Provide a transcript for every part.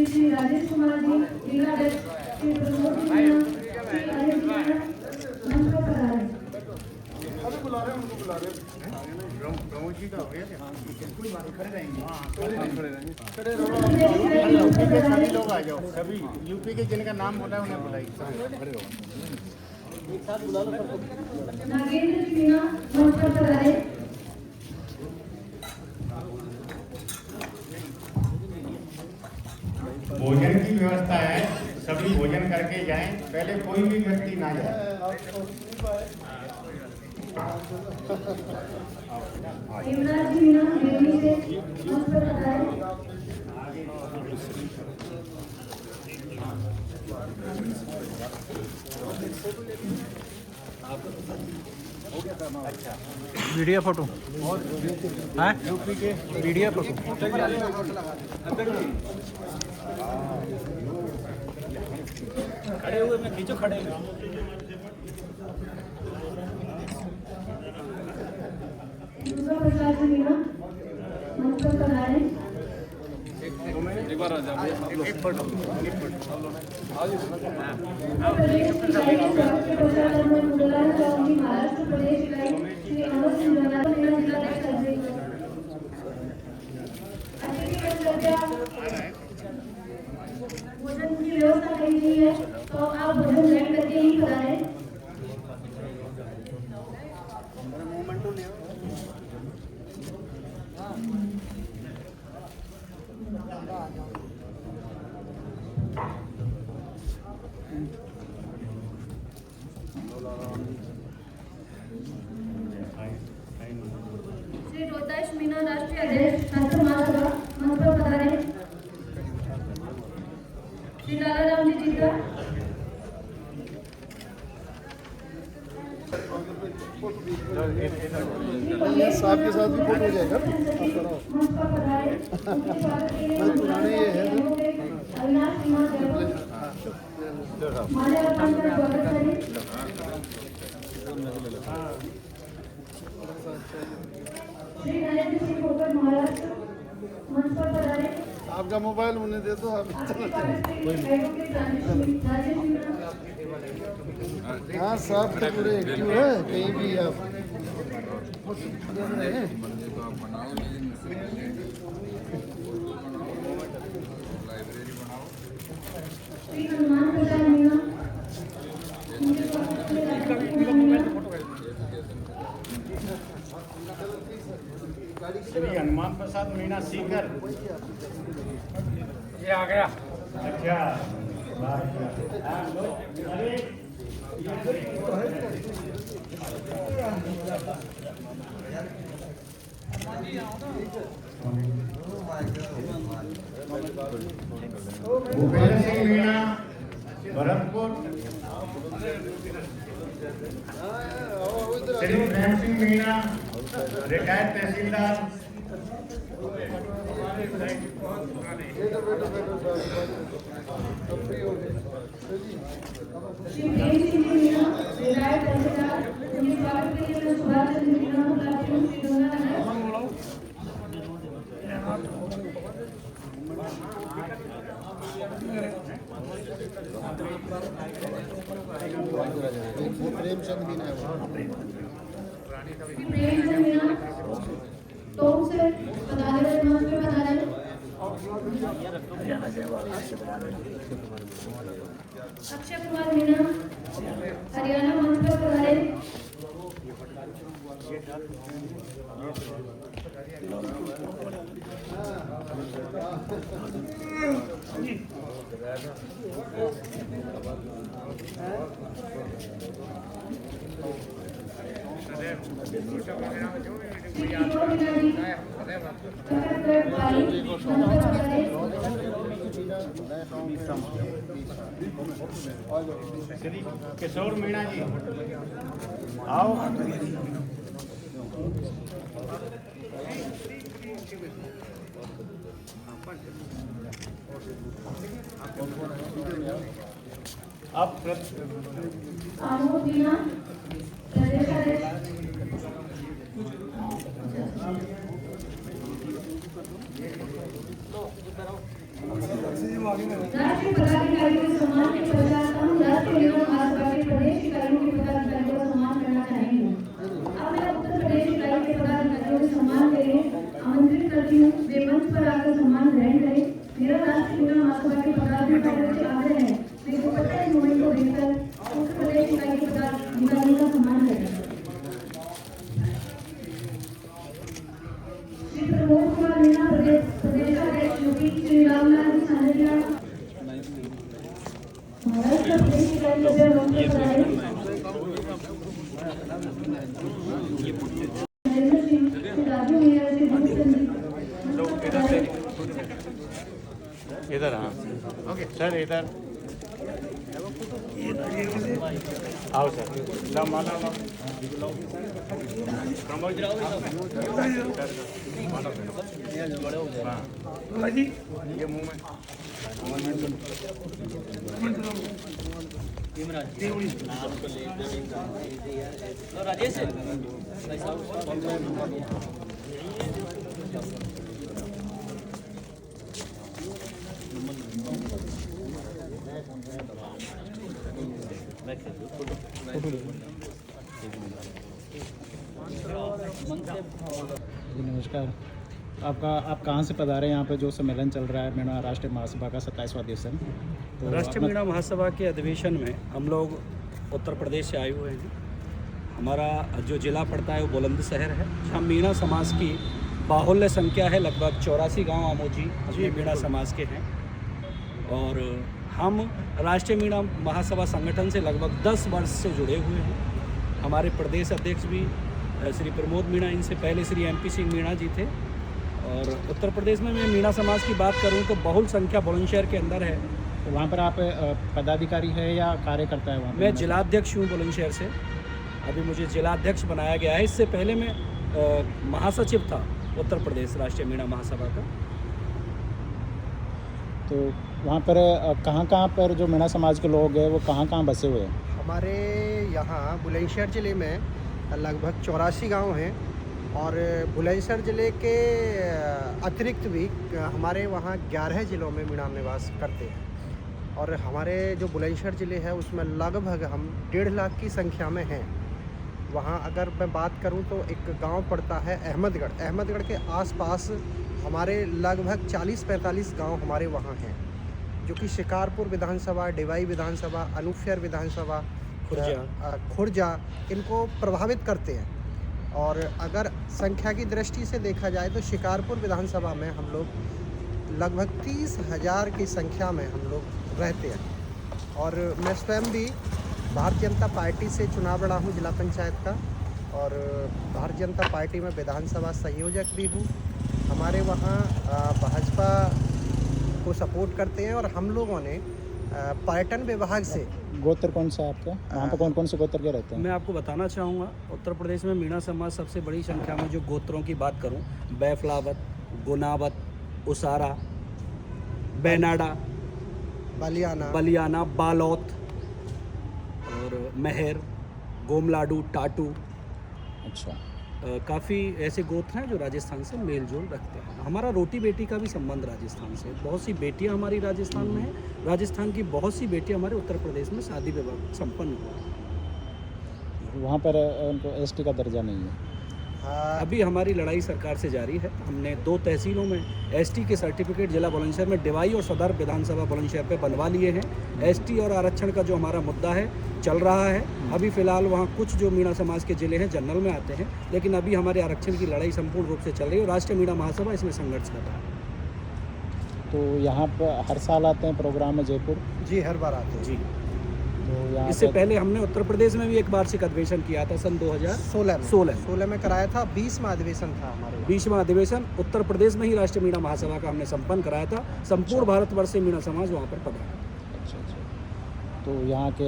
श्री राजेश कुमार जी, जिला श्री प्रमोद जी मीणा, श्री अनिल मीणा, मंच पर पधारें। अभी बुला रहे हैं, उनको बुला रहे हैं। प्रमोद जी का हो गया, कोई बात खड़े रहेंगे, खड़े रहेंगे, खड़े रहो। यूपी के सभी लोग आ जाओ, सभी यूपी के जिनका नाम बोला है उन्हें बुलाइए, खड़े रहो। एक साथ बुला लो सबको। नागेंद्र जी मीणा, मंच पर पधारें। भोजन की व्यवस्था है, सभी भोजन करके जाएं, पहले कोई भी व्यक्ति ना जाए। युवराज जी मीणा, दिल्ली से मंच पर पधारें। वीडियो फोटो है यूपी के वीडियो फोटो खड़े हुए में खींचो, खड़े हुए दुर्गा प्रसाद जी मीणा, मंच पर पधारें। एक बार आ जाओ, एक फोटो महाराष्ट्र प्रदेश इकाई श्री अमर सिंह जिलाध्यक्ष भोजन की व्यवस्था करी गई है, तो आप भोजन ग्रहण करके ही पधारें। श्री रोहताश मीणा, राष्ट्रीय अध्यक्ष छात्र महासभा, मंच पर पधारें। श्री लालाराम जी चिंता, साहब के साथ भी फोटो हो जाएगा। मंच पर पधारें। पुराने ये है अविनाश कुमार माल्यार्पण कर स्वागत करें। श्री नरेंद्र सिंह पोपट, महाराष्ट्र, मंच पर पधारें। आपका मोबाइल उन्हें दे दो आप। हाँ साहब तो पूरे एक्टिव है, कहीं भी आप श्री हनुमान प्रसाद मीणा, श्री हनुमान प्रसाद मीणा सीकर, ये आ गया। अच्छा भूपेंद्र सिंह मीणा, भरतपुर, श्री प्रेम सिंह मीणा, रिटायर्ड तहसीलदार, श्री प्रेम सिंह मीणा, रिटायर्ड तहसीलदार, उनके स्वागत के लिए मैं सुभाष चंद्र मीणा को बुलाती हूँ। श्री गंगानगर प्रेमचंद भी नहीं श्री प्रेमचंद मीणा, टोंक से पधारे, मंच पे पधारे। अक्षय कुमार मीणा, हरियाणा, मंच पर पधारे। श्री किशोर मीणा जी आओ। अब आमोद मीणा, प्रदेश राष्ट्रीय पदाधिकारियों के सम्मान के पश्चात हम राष्ट्रीय मीणा महासभा के प्रदेश इकाइयों के पदाधिकारियों का सम्मान करना चाहेंगे। अब मैं उत्तर प्रदेश इकाई के पदाधिकारियों के सम्मान के लिए आमंत्रित करती हूँ, वे मंच पर आकर सम्मान ग्रहण करें। मेरा राष्ट्रीय मीणा महासभा के पदाधिकारियों से आग्रह है, वे दुपट्टा मूवमेंट को देखकर उत्तर प्रदेश इकाई के पदाधिकारियों का सम्मान करें। श्री प्रमोद कुमार मीणा, प्रदेशाध्यक्ष यूपी, श्री रामनाथ सांझलिया, महाराष्ट्र प्रदेश इकाई के मंत्री कराए, नरेंद्र सिंह, श्री राजू मीणा, श्री इधर हाँ ओके सर इधर आओ सर ला माला ला प्रमोद ये मुंह में राजेश नमस्कार। आप कहाँ से पधारे यहाँ पे जो सम्मेलन चल रहा है मीणा राष्ट्रीय महासभा का 27वां अधिवेशन? तो राष्ट्रीय मीणा महासभा के अधिवेशन में हम लोग उत्तर प्रदेश से आए हुए हैं। हमारा जो ज़िला पड़ता है वो बुलंदशहर है, जहाँ मीणा समाज की बाहुल्य संख्या है। लगभग 84 गांव आमोजी ये मीणा समाज के हैं और हम राष्ट्रीय मीणा महासभा संगठन से लगभग 10 वर्ष से जुड़े हुए हैं। हमारे प्रदेश अध्यक्ष भी श्री प्रमोद मीणा, इनसे पहले श्री MP सिंह मीणा जी थे। और उत्तर प्रदेश में मैं मीणा समाज की बात करूं तो बहुल संख्या बुलंदशहर के अंदर है। तो वहाँ पर आप पदाधिकारी है या कार्यकर्ता है वहाँ? मैं जिलाध्यक्ष हूँ बुलंदशहर से, अभी मुझे जिलाध्यक्ष बनाया गया है। इससे पहले मैं महासचिव था उत्तर प्रदेश राष्ट्रीय मीणा महासभा का। तो वहाँ पर कहाँ पर जो मीणा समाज के लोग हैं वो कहाँ बसे हुए हैं? हमारे यहाँ बुलंदशहर ज़िले में लगभग 84 गांव हैं और बुलंदशहर ज़िले के अतिरिक्त भी हमारे वहाँ 11 ज़िलों में मीणा निवास करते हैं। और हमारे जो बुलंदशहर ज़िले है उसमें लगभग हम 1.5 लाख की संख्या में हैं। वहाँ अगर मैं बात करूँ तो एक गांव पड़ता है अहमदगढ़ के आसपास हमारे लगभग 40-45 गांव हमारे वहाँ हैं, जो कि शिकारपुर विधानसभा, डिवाई विधानसभा, अनूपशहर विधानसभा, खुर्जा इनको प्रभावित करते हैं। और अगर संख्या की दृष्टि से देखा जाए तो शिकारपुर विधानसभा में हम लोग लगभग 30,000 की संख्या में हम लोग रहते हैं। और मैं स्वयं भी भारतीय जनता पार्टी से चुनाव लड़ा हूँ जिला पंचायत का, और भारतीय जनता पार्टी में विधानसभा संयोजक भी हूँ। हमारे वहाँ भाजपा को सपोर्ट करते हैं और हम लोगों ने पर्यटन विभाग से। गोत्र कौन सा है आपका? वहाँ पर कौन से गोत्र के रहते हैं? मैं आपको बताना चाहूँगा, उत्तर प्रदेश में मीणा समाज सबसे बड़ी संख्या में जो गोत्रों की बात करूँ, बैफलावत, गुनावत, उसारा, बैनाडा, बलियाना, बालौत और मेहर, गोमलाडू, टाटू। अच्छा। काफ़ी ऐसे गोत्र हैं जो राजस्थान से मेल जोल रखते हैं। हमारा रोटी बेटी का भी संबंध राजस्थान से, बहुत सी बेटियां हमारी राजस्थान में हैं। राजस्थान की बहुत सी बेटियां हमारे उत्तर प्रदेश में शादी विवाह संपन्न हुआ। वहाँ पर उनको ST का दर्जा नहीं है? अभी हमारी लड़ाई सरकार से जारी है। हमने 2 तहसीलों में ST के सर्टिफिकेट जिला बुलंदशहर में डिवाई और सदर विधानसभा बुलंदशहर पे बनवा लिए हैं। ST और आरक्षण का जो हमारा मुद्दा है चल रहा है। अभी फ़िलहाल वहाँ कुछ जो मीणा समाज के ज़िले हैं जनरल में आते हैं, लेकिन अभी हमारे आरक्षण की लड़ाई संपूर्ण रूप से चल रही है और राष्ट्रीय मीणा महासभा इसमें संघर्ष कर रहा है। तो यहाँ पर हर साल आते हैं प्रोग्राम में जयपुर? जी, हर बार आते हैं जी। तो इससे पहले हमने उत्तर प्रदेश में भी एक वार्षिक अधिवेशन किया था सन 2016 में कराया था। 20वां अधिवेशन था हमारे। 20वां अधिवेशन उत्तर प्रदेश में ही राष्ट्रीय मीणा महासभा का हमने संपन्न कराया था। संपूर्ण भारतवर्ष से मीणा समाज वहाँ पर पधारा। अच्छा। तो यहाँ के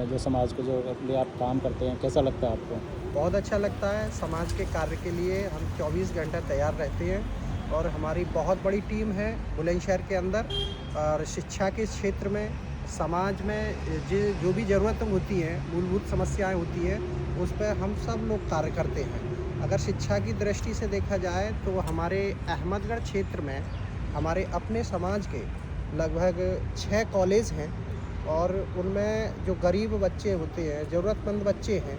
जो समाज को जो लिए आप काम करते हैं, कैसा लगता है आपको? बहुत अच्छा लगता है। समाज के कार्य के लिए हम 24 घंटे तैयार रहते हैं और हमारी बहुत बड़ी टीम है बुलंदशहर के अंदर। और शिक्षा के क्षेत्र में, समाज में जो भी ज़रूरतें होती हैं, मूलभूत समस्याएं होती हैं, उस पर हम सब लोग कार्य करते हैं। अगर शिक्षा की दृष्टि से देखा जाए तो हमारे अहमदगढ़ क्षेत्र में हमारे अपने समाज के लगभग 6 कॉलेज हैं और उनमें जो गरीब बच्चे होते हैं, ज़रूरतमंद बच्चे हैं,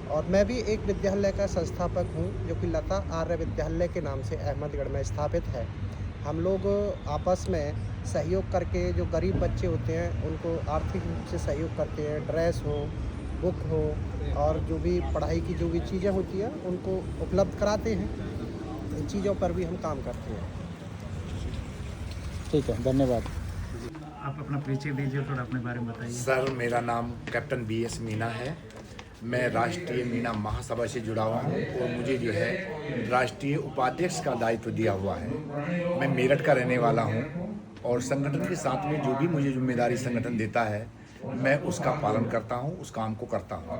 और मैं भी एक विद्यालय का संस्थापक हूँ जो कि लता आर्य विद्यालय के नाम से अहमदगढ़ में स्थापित है। हम लोग आपस में सहयोग करके जो गरीब बच्चे होते हैं उनको आर्थिक रूप से सहयोग करते हैं, ड्रेस हो, बुक हो और जो भी पढ़ाई की जो भी चीज़ें होती हैं उनको उपलब्ध कराते हैं। इन चीज़ों पर भी हम काम करते हैं। ठीक है, धन्यवाद। आप अपना परिचय दीजिए, थोड़ा अपने बारे में बताइए। सर, मेरा नाम कैप्टन BS मीना है। मैं राष्ट्रीय मीना महासभा से जुड़ा हुआ हूँ और मुझे जो है राष्ट्रीय उपाध्यक्ष का दायित्व दिया हुआ है। मैं मेरठ का रहने वाला हूँ और संगठन के साथ में जो भी मुझे जिम्मेदारी संगठन देता है मैं उसका पालन करता हूँ, उस काम को करता हूँ।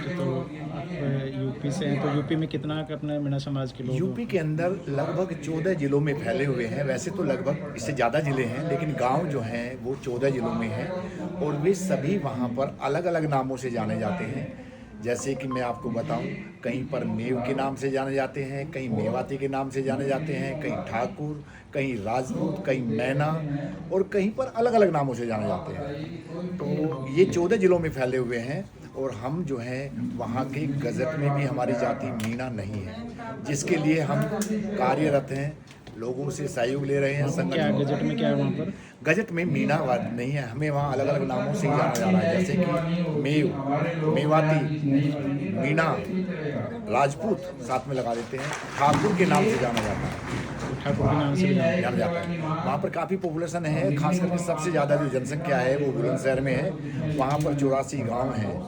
तो आप यूपी से हैं, तो यूपी में कितना अपने मीणा समाज के लोग? यूपी के अंदर लगभग 14 जिलों में फैले हुए हैं। वैसे तो लगभग इससे ज़्यादा ज़िले हैं, लेकिन गांव जो हैं वो 14 जिलों में हैं और वे सभी वहाँ पर अलग अलग नामों से जाने जाते हैं। जैसे कि मैं आपको बताऊं, कहीं पर मेव के नाम से जाने जाते हैं, कहीं मेवाती के नाम से जाने जाते हैं, कहीं ठाकुर, कहीं राजपूत, कहीं मैना और कहीं पर अलग अलग नामों से जाने जाते हैं। तो ये 14 जिलों में फैले हुए हैं और हम जो हैं वहाँ के गजट में भी हमारी जाति मीणा नहीं है, जिसके लिए हम कार्यरत हैं, लोगों से सहयोग ले रहे हैं। क्या गजट में क्या है वहाँ पर? गजट में मीणा नहीं है, हमें वहाँ अलग अलग नामों से ही जाना जा रहा है, जैसे कि मेव, मेवाती, मीणा, राजपूत साथ में लगा देते हैं, ठाकुर के नाम से जाना जाता है। ठाकुर के नाम से भी जाना जाता है। वहाँ पर काफ़ी पॉपुलेशन है, खास करके सबसे ज़्यादा जो जनसंख्या है वो बुलंदशहर में है। वहाँ पर 84 गांव हैं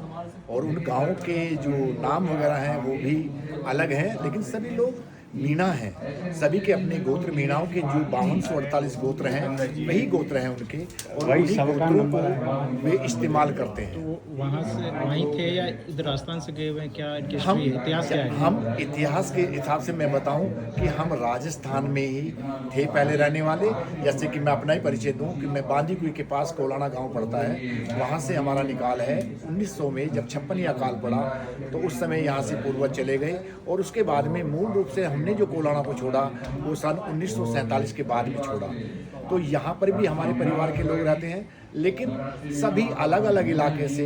और उन गाँव के जो नाम वगैरह हैं वो भी अलग हैं, लेकिन सभी लोग मीणा हैं। सभी के अपने गोत्र मीणाओं के जो 5248 गोत्र हैं वही गोत्र हैं उनके, और वही गोत्रों को वे इस्तेमाल करते हैं। तो वहाँ से वहीं थे या इधर राजस्थान से गए हुए हैं? क्या इनकी हिस्ट्री है, इतिहास क्या है? हम इतिहास के हिसाब से मैं बताऊं कि हम राजस्थान में ही थे पहले रहने वाले। जैसे कि मैं अपना ही परिचय दूं कि मैं बांदीकुई के पास कोलाना गांव पड़ता है, वहां से हमारा निकाल है। 1900 में जब 56 अकाल पड़ा तो उस समय यहाँ से पूर्वज चले गए और उसके बाद में मूल रूप से हमने जो कोलाना को छोड़ा वो सन 1947 के बाद में छोड़ा। तो यहाँ पर भी हमारे परिवार के लोग रहते हैं, लेकिन सभी अलग अलग इलाके से